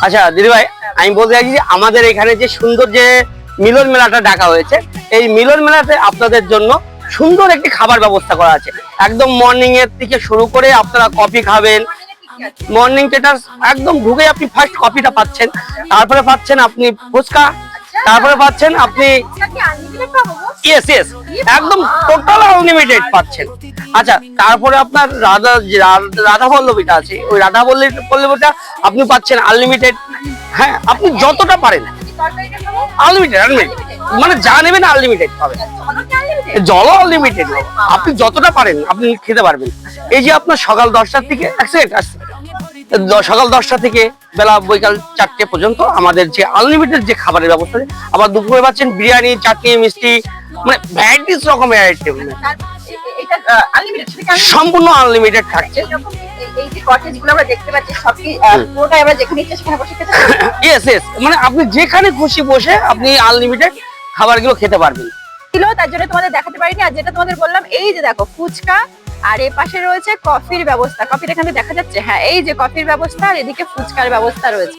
আচ্ছা দিদি ভাই, আমি বলতে চাইছি যে আমাদের এখানে যে সুন্দর যে মিলন মেলাটা ডাকা হয়েছে, এই মিলন মেলাতে আপনাদের জন্য সুন্দর একটি খাবার ব্যবস্থা করা আছে। একদম মর্নিং এর থেকে শুরু করে আপনারা কফি খাবেন, মর্নিং টেটার একদম ঢুকে আপনি ফার্স্ট কফিটা পাচ্ছেন, তারপরে পাচ্ছেন আপনি ফুচকা, তারপরে পাচ্ছেন আপনি ইয়েস ইয়েস একদম টোটাল আনলিমিটেড পাচ্ছেন। আচ্ছা, তারপরে আপনার রাধা পল্লবীটা আছে, ওই রাধা পল্লবীটা আপনি পাচ্ছেন আনলিমিটেড। হ্যাঁ, আপনি যতটা পারেন আনলিমিটেড, আনলিমিটেড মানে যা নেবেন আনলিমিটেড পাবেন। জলও আনলিমিটেড, আপনি যতটা পারেন আপনি খেতে পারবেন। এই যে আপনার সকাল 10টার থেকে সকাল 10টা থেকে বেলা বৈকাল 4টে পর্যন্ত আমাদের যে আনলিমিটেড যে খাবারের ব্যবস্থা আছে। আবার দুপুরে পাচ্ছেন বিরিয়ানি, চাটনি, মিষ্টি, মানে ভ্যারাইটিস রকমের আইটেম সম্পূর্ণ আনলিমিটেড থাকছে। এই যে কটেজগুলো আমরা দেখতে পাচ্ছি সব কি পুরোটাই আমরা যেখানে ইচ্ছা সেখানে বসে খেতে পারি? ইয়েস ইয়েস, মানে আপনি যেখানে খুশি বসে আপনি আনলিমিটেড খাবারগুলো খেতে পারবেন। ছিল তার জন্য তোমাদের দেখাতে পারিনি। আর যেটা তোমাদের বললাম, এই যে দেখো ফুচকা, আর এর পাশে রয়েছে কফির ব্যবস্থা। কফির এখানে দেখা যাচ্ছে, হ্যাঁ এই যে কফির ব্যবস্থা, আর এদিকে ফুচকার ব্যবস্থা রয়েছে।